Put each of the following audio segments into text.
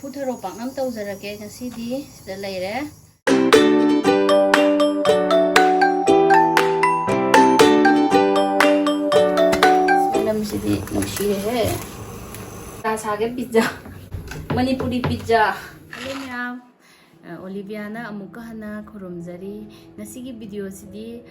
ꯂꯐꯨ ꯊꯔꯣ ꯄꯥꯛꯅꯝ ꯇꯧꯖꯔꯒꯦ ꯉꯁꯤꯗꯤ ꯁꯤꯗ ꯂꯩꯔꯦ ꯃꯅꯝꯁꯤꯗꯤ ꯅꯨꯡꯁꯤꯔꯦꯍꯦ ꯁꯥꯒꯦ ꯄꯤꯖꯥ ꯃꯅꯤꯄꯨꯔꯤ ꯄꯤꯖꯥ ꯍꯜꯂꯣ ꯃꯌꯥꯝ ꯑꯣꯂꯤꯕꯤꯌꯥꯅ ꯑꯃꯨꯛꯀ ꯍꯟꯅ ꯈꯨꯔꯨꯝꯖꯔꯤ ꯉꯁꯤꯒꯤ ꯚꯤꯗꯤꯑꯣꯁꯤꯗꯤ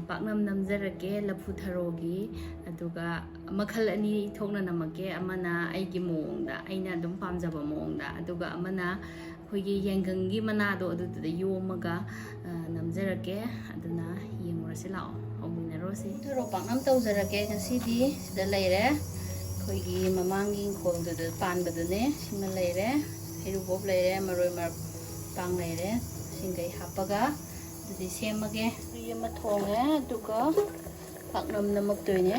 ꯄꯥꯛꯅꯝ ꯅꯝꯖꯔꯛꯀꯦ ꯂꯐꯨ ꯊꯔꯣꯒꯤ ꯑꯗꯨꯒ ꯃꯈꯜ ꯑꯅꯤ ꯊꯣꯛꯅ ꯅꯝꯃꯛꯀꯦ ꯑꯃꯅ ꯑꯩꯒꯤ ꯃꯑꯣꯡꯗ ꯑꯩꯅ ꯑꯗꯨꯝ ꯄꯥꯝꯖꯕ ꯃꯑꯣꯡꯗ ꯑꯗꯨꯒ ꯑꯃꯅ ꯑꯩꯈꯣꯏꯒꯤ ꯌꯥꯏꯉꯪꯒꯤ ꯃꯅꯥꯗꯣ ꯑꯗꯨꯗꯨꯗ ꯌꯣꯝꯃꯒ ꯅꯝꯖꯔꯛꯀꯦ ꯑꯗꯨꯅ ꯌꯦꯡꯉꯨꯔꯁꯤ ꯂꯥꯛꯑꯣ ꯍꯧꯃꯤꯟꯅꯔꯣꯁꯤ ꯊꯔꯣ ꯄꯥꯛꯅꯝ ꯇꯧꯖꯔꯛꯀꯦ ꯉꯁꯤꯗꯤ ꯁꯤꯗ ꯂꯩꯔꯦ ꯑꯩꯈꯣꯏꯒꯤ ꯃꯃꯥꯡꯒꯤ ꯏꯪꯈꯣꯜꯗꯨꯗ ꯄꯥꯟꯕꯗꯨꯅꯦ ꯁꯤꯃ ꯂꯩꯔꯦ ꯍꯩꯔꯨꯕꯣꯞ ꯂꯩꯔꯦ ꯃꯔꯣꯏ ꯃꯄꯥꯡ ꯂꯩꯔꯦ ꯁꯤꯡꯈꯩ ꯍꯥꯞꯄꯒ ꯑꯗꯨꯗꯤ ꯁꯦꯝꯃꯒꯦ ꯎꯇꯤ ꯑꯃ ꯊꯣꯡꯉꯦ ꯑꯗꯨꯒ ꯄꯥꯛꯅꯝ ꯅꯝꯃꯛꯇꯣꯏꯅꯦ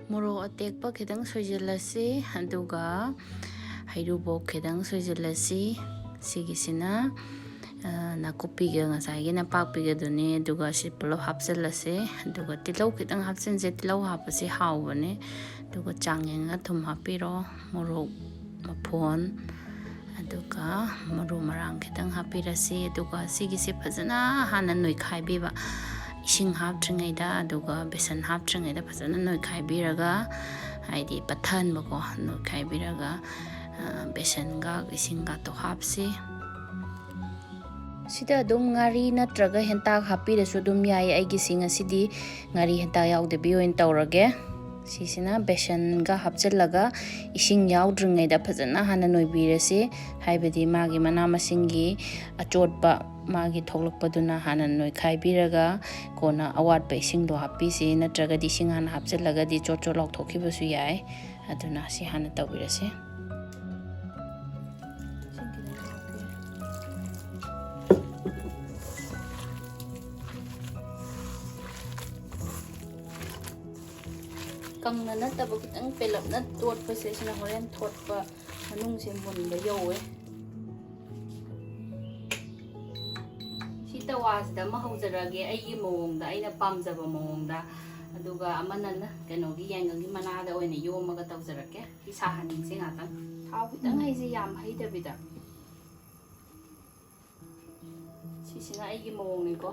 ꯃꯣꯔꯣꯛ ꯑꯇꯦꯛꯄ ꯈꯤꯇꯪ ꯁꯣꯏꯖꯤꯜꯂꯁꯤ ꯑꯗꯨꯒ ꯍꯩꯔꯨꯕꯣꯞ ꯈꯤꯇꯪ ꯁꯣꯏꯖꯤꯜꯂꯁꯤ ꯁꯤꯒꯤꯁꯤꯅ ꯅꯥꯀꯨꯞꯄꯤꯒ ꯉꯁꯥꯏꯒꯤ ꯅꯄꯥꯛꯄꯤꯒꯗꯨꯅꯦ ꯑꯗꯨꯒ ꯁꯤ ꯄꯨꯂꯞ ꯍꯥꯞꯆꯤꯜꯂꯁꯦ ꯑꯗꯨꯒ ꯇꯤꯜꯍꯧ ꯈꯤꯇꯪ ꯍꯥꯞꯆꯤꯟꯁꯦ ꯇꯤꯜꯍꯧ ꯍꯥꯞꯄꯁꯦ ꯍꯥꯎꯕꯅꯦ ꯑꯗꯨꯒ ꯆꯥꯡ ꯌꯦꯡꯉꯒ ꯊꯨꯝ ꯍꯥꯞꯄꯤꯔꯣ ꯃꯣꯔꯣꯛ ꯃꯐꯣꯟ ꯑꯗꯨꯒ ꯃꯔꯨ ꯃꯔꯥꯡ ꯈꯤꯇꯪ ꯍꯥꯞꯄꯤꯔꯁꯤ ꯑꯗꯨꯒ ꯁꯤꯒꯤꯁꯦ ꯐꯖꯅ ꯍꯥꯟꯅ ꯅꯣꯏꯈꯥꯏꯕꯤꯕ 이싱 합증에다 ꯑꯗꯨꯒ 베सन 합증에다ꯐꯖꯅ ꯅꯣꯏꯈꯥꯏꯕꯤꯔꯒ ꯍꯥꯏꯗꯤ ꯄꯠꯊꯍꯟꯕꯀꯣ ꯅꯣꯏꯈꯥꯏꯕꯤꯔꯒ 베선ꯒ 이싱ꯒꯇꯣ ꯍꯥꯞꯁꯤ ꯁꯤꯗ ꯑꯗꯨꯝ ꯉꯥꯔꯤ ꯅꯠꯇ꯭ꯔꯒ ꯍꯦꯟꯇꯥꯛ ꯍꯥꯞꯄꯤꯔꯁꯨ ꯑꯗꯨꯝ ꯌꯥꯏ ꯑꯩꯒꯤꯁꯤ ꯉꯁꯤꯗꯤ ꯉꯥꯔꯤ ꯍꯦꯟꯇꯥꯛ ꯌꯥꯎꯗꯕꯤ ꯑꯣꯏꯅ ꯇꯧꯔꯒꯦ ꯁꯤꯁꯤꯅ 베선ꯒ ꯍꯥꯞꯆꯤꯜꯂꯒ 이싱 ꯌꯥꯎꯗ꯭ꯔꯤꯉꯩꯗ ꯐꯖꯅ ꯍꯥꯟꯅ ꯅꯣꯏꯕꯤꯔꯁꯤ ꯍꯥꯏꯕꯗꯤ ꯃꯥꯒꯤ ꯃꯅꯥ ꯃꯁꯤꯡꯒꯤ ꯑꯆꯣꯠꯄ 마기 ꯊꯣꯛꯂꯛꯄꯗꯨꯅ 하나 ꯅꯣꯏꯈꯥꯏꯕꯤꯔꯒ ꯀꯣꯟꯅ ꯑꯋꯥꯠꯄ 이싱도 ꯍꯥꯞꯄꯤꯁꯤ ꯅꯠꯇ꯭ꯔꯒꯗꯤ 이싱 하나 합질러가디 ꯆꯣꯠ ꯂꯧꯊꯣꯛꯈꯤꯕꯁꯨ ꯌꯥꯏ ꯑꯗꯨꯅ ꯁꯤ 하나 ꯇꯧꯕꯤꯔꯁꯤ ꯀꯪꯅ ꯅꯠꯇꯕ ꯈꯤꯇꯪ ꯄꯦꯂꯞꯅ ꯇꯣꯠꯄꯁꯦ ꯁꯤꯅ ꯍꯣꯔꯦꯟ ꯊꯣꯠꯄ ꯃꯅꯨꯡꯁꯦ ꯃꯨꯟꯕ ꯌꯧꯋꯦ ꯇꯋꯥꯁꯤꯗ ꯑꯃ ꯍꯧꯖꯔꯒꯦ ꯑꯩꯒꯤ ꯃꯑꯣꯡꯗ ꯑꯩꯅ ꯄꯥꯝꯖꯕ ꯃꯑꯣꯡꯗ ꯑꯗꯨꯒ ꯑꯃꯅ ꯀꯩꯅꯣꯒꯤ ꯌꯥꯏꯉꯪꯒꯤ ꯃꯅꯥꯗ ꯑꯣꯏꯅ ꯌꯣꯝꯃꯒ ꯇꯧꯖꯔꯛꯀꯦ ꯁꯤ ꯁꯥꯍꯟꯁꯦ ꯉꯥꯛꯇꯪ ꯊꯥꯎ ꯈꯤꯇꯪ ꯍꯩꯁꯦ ꯌꯥꯝ ꯍꯩꯇꯕꯤꯗ ꯁꯤꯁꯤꯅ ꯑꯩꯒꯤ ꯃꯑꯣꯡꯅꯤꯀꯣ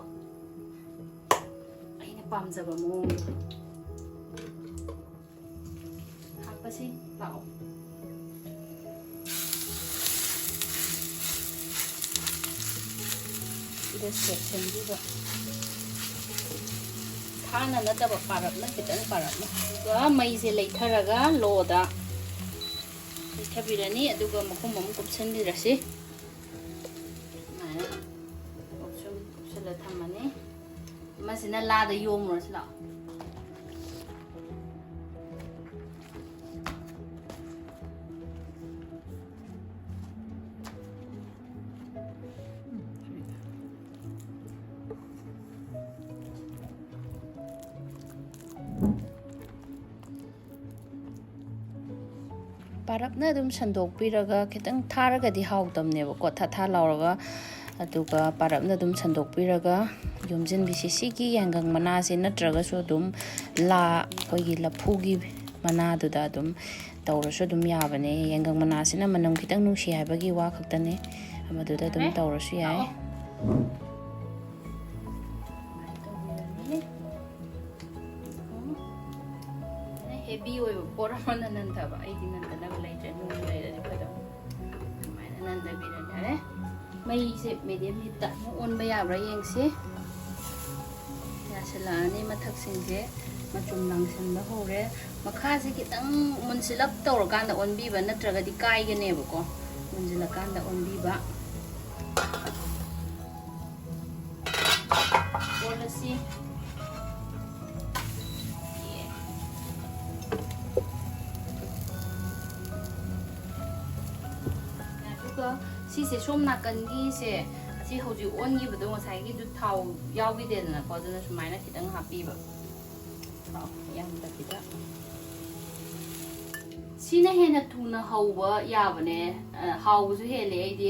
ꯑꯩꯅ ꯄꯥꯝꯖꯕ ꯃꯑꯣꯡꯗ ꯍꯥꯞꯄꯁꯤ ꯂꯥꯛꯑꯣ ꯁꯤꯗ ꯁꯦꯛꯁꯟꯕꯤꯕ ꯊꯥꯅ ꯅꯠꯇꯕ ꯄꯥꯔꯞꯅ ꯈꯤꯇꯪ ꯄꯥꯔꯞꯅ ꯑꯗꯨꯒ ꯃꯩꯁꯦ ꯂꯩꯊꯔꯒ ꯂꯣꯗ ꯂꯩꯊꯕꯤꯔꯅꯤ ꯑꯗꯨꯒ ꯃꯈꯨꯝ ꯑꯃ ꯀꯨꯞꯁꯟꯕꯤꯔꯁꯤ ꯁꯨꯃꯥꯏꯅ ꯀꯨꯞꯁꯜꯂ ꯊꯝꯃꯅꯤ ꯃꯁꯤꯅ ꯂꯥꯗ ꯌꯣꯝꯃꯨꯔꯁꯤ ꯂꯥꯛꯑꯣ ꯄꯥꯔꯞꯅ ꯑꯗꯨꯝ ꯁꯟꯗꯣꯛꯄꯤꯔꯒ ꯈꯤꯇꯪ ꯊꯥꯔꯒꯗꯤ ꯍꯥꯎꯇꯕꯅꯦꯕꯀꯣ ꯊꯥ ꯂꯥꯎꯔꯒ ꯑꯗꯨꯒ ꯄꯥꯔꯞꯅ ꯑꯗꯨꯝ ꯁꯟꯗꯣꯛꯄꯤꯔꯒ ꯌꯣꯝꯖꯤꯟꯕꯤꯁꯤ ꯁꯤꯒꯤ ꯌꯥꯏꯉꯪ ꯃꯅꯥꯁꯦ ꯅꯠꯇ꯭ꯔꯒꯁꯨ ꯑꯗꯨꯝ ꯂꯥ ꯑꯩꯈꯣꯏꯒꯤ ꯂꯐꯨꯒꯤ ꯃꯅꯥꯗꯨꯗ ꯑꯗꯨꯝ ꯇꯧꯔꯁꯨ ꯑꯗꯨꯝ ꯌꯥꯕꯅꯦ ꯌꯥꯏꯉꯪ ꯃꯅꯥꯁꯤꯅ ꯃꯅꯝ ꯈꯤꯇꯪ ꯅꯨꯡꯁꯤ ꯍꯥꯏꯕꯒꯤ ꯋꯥ ꯈꯛꯇꯅꯦ ꯃꯗꯨꯗ ꯑꯗꯨꯝ ꯇꯧꯔꯁꯨ ꯌꯥꯏ ꯍꯦꯕꯤ ꯑꯣꯏꯕ ꯄꯣꯠ ꯑꯃꯅ ꯅꯟꯊꯕ ꯑꯩꯗꯤ ꯅꯟꯊꯅꯕ ꯂꯩꯇ꯭ꯔꯦ ꯅꯨꯡ ꯂꯩꯔꯗꯤ ꯐꯗꯧ ꯑꯗꯨꯃꯥꯏꯅ ꯅꯟꯊꯕꯤꯔꯅꯤ ꯌꯥꯔꯦ ꯃꯩꯁꯦ ꯃꯦꯗꯤꯌꯝ ꯍꯤꯠꯇ ꯑꯃꯨꯛ ꯑꯣꯟꯕ ꯌꯥꯕ꯭ꯔꯥ ꯌꯦꯡꯁꯤ ꯌꯥꯁꯤꯜꯂꯛꯑꯅꯤ ꯃꯊꯛꯁꯤꯡꯁꯦ ꯃꯆꯨꯝ ꯂꯥꯡꯁꯟꯕ ꯍꯧꯔꯦ ꯃꯈꯥꯁꯦ ꯈꯤꯇꯪ ꯃꯨꯟꯁꯤꯜꯂꯞ ꯇꯧꯔꯀꯥꯟꯗ ꯑꯣꯟꯕꯤꯕ ꯅꯠꯇ꯭ꯔꯒꯗꯤ ꯀꯥꯏꯒꯅꯦꯕꯀꯣ ꯃꯨꯟꯁꯤꯜꯂꯀꯥꯟꯗ ꯑꯣꯟꯕꯤꯕ ꯑꯣꯜꯂꯁꯤ 시세 솜 나간기세 시 hꯧꯖꯤꯛ ꯑꯣꯟꯈꯤꯕꯗꯣ ꯉꯁꯥꯏꯒꯤꯗꯨ ꯊꯥꯎ ꯌꯥꯎꯈꯤꯗꯦꯗꯅꯀꯣ ꯑꯗꯨꯅ ꯁꯨꯃꯥꯏꯅ ꯈꯤꯇꯪ ꯍꯥꯞꯄꯤꯕ ꯊꯥꯎ ꯌꯥꯝꯗꯕꯤꯗ ꯁꯤꯅ ꯍꯦꯟꯅ ꯊꯨꯅ ꯍꯧꯕ ꯌꯥꯕꯅꯦ ꯍꯥꯎꯕꯁꯨ ꯍꯦꯜꯂꯦ ꯑꯩꯗꯤ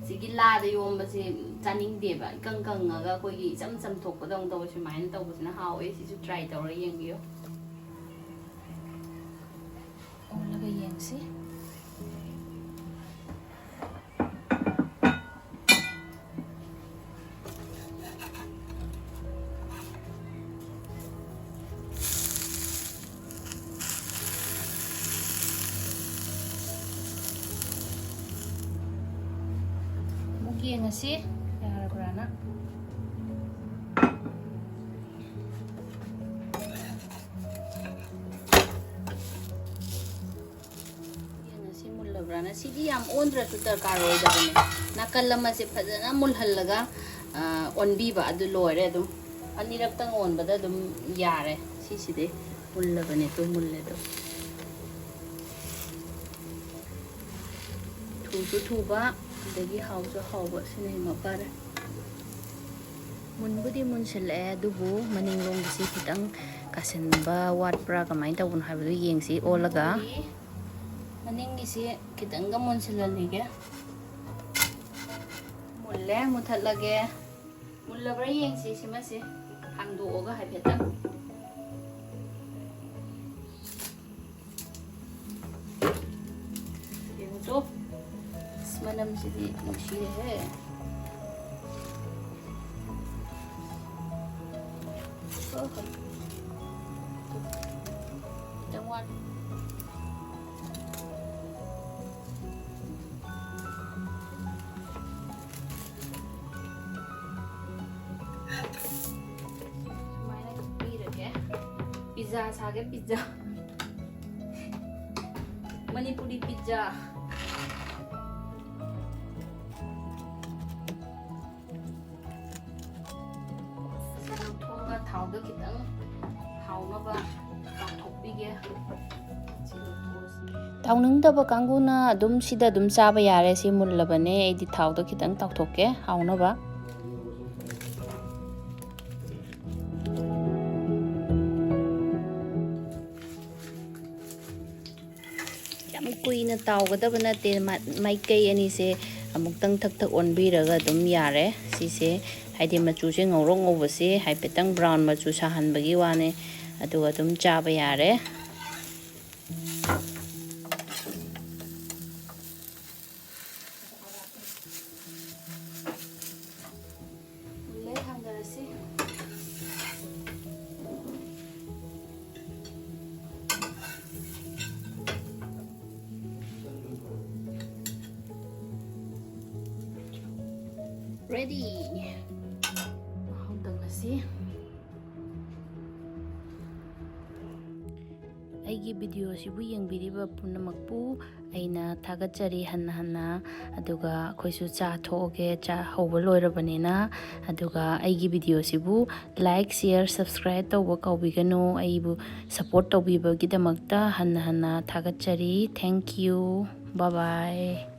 ꯁꯤꯒꯤ ꯂꯥꯗ ꯌꯣꯝꯕꯁꯦ ꯆꯥꯅꯤꯡꯗꯦꯕ ꯏꯀꯪ ꯀꯪꯉꯒ ꯑꯩꯈꯣꯏꯒꯤ ꯏꯆꯝ ꯆꯝꯊꯣꯛꯄꯗꯧꯅ ꯇꯧꯕ ꯁꯨꯃꯥꯏꯅ ꯇꯧꯕꯁꯤꯅ ꯍꯥꯎꯋꯦ ꯁꯤꯁꯨ ꯇ꯭ꯔꯥꯏ ꯇꯧꯔ ꯌꯦꯡꯕꯤꯌꯨ ꯑꯣꯜꯂꯒ ꯌꯦꯡꯁꯤ yengasi yarabana yengasi mullabrana sidi yam ondrasu darkar oidabane nakal lamase phajana mulhallaga onbiba adu loire adum aniraktang onbada adum yare siside mullabane to mulle do thusu thuba dagi hausa hauba sine mapare munbudi munsilе dubu maninglong bisi kitang kasenba watpra kamai tawun habdu yengsi olaga maningi si kitang ga munsilalige mulle muthalage mullabra yengsi simase hangdo oga habeta yengso manam sidi nushire hai don't want pizza sage pizza Manipuri pizza thawda kitang hawnaba thokpige tawningdaba kanguna adum sida adum chaba yare si mullabane aidi thawda kitang tawthokke hawnaba yam kuina tawgadaba nate maikai ani se amuktang thak thak onbiraga adum yare sise haidi machu se ngorong ngobase haipetang brown machu sahanbagi wane aduga adum chaba yare le hangarasi ready aigi video sibu yengbiriba punamakpu aina thagachari hanna aduga khoisu cha thoge cha hoba loirabanena aduga aigi video sibu like share subscribe tawba kawbigano aibu support tawbibagi damakta hanna thagachari thank you bye bye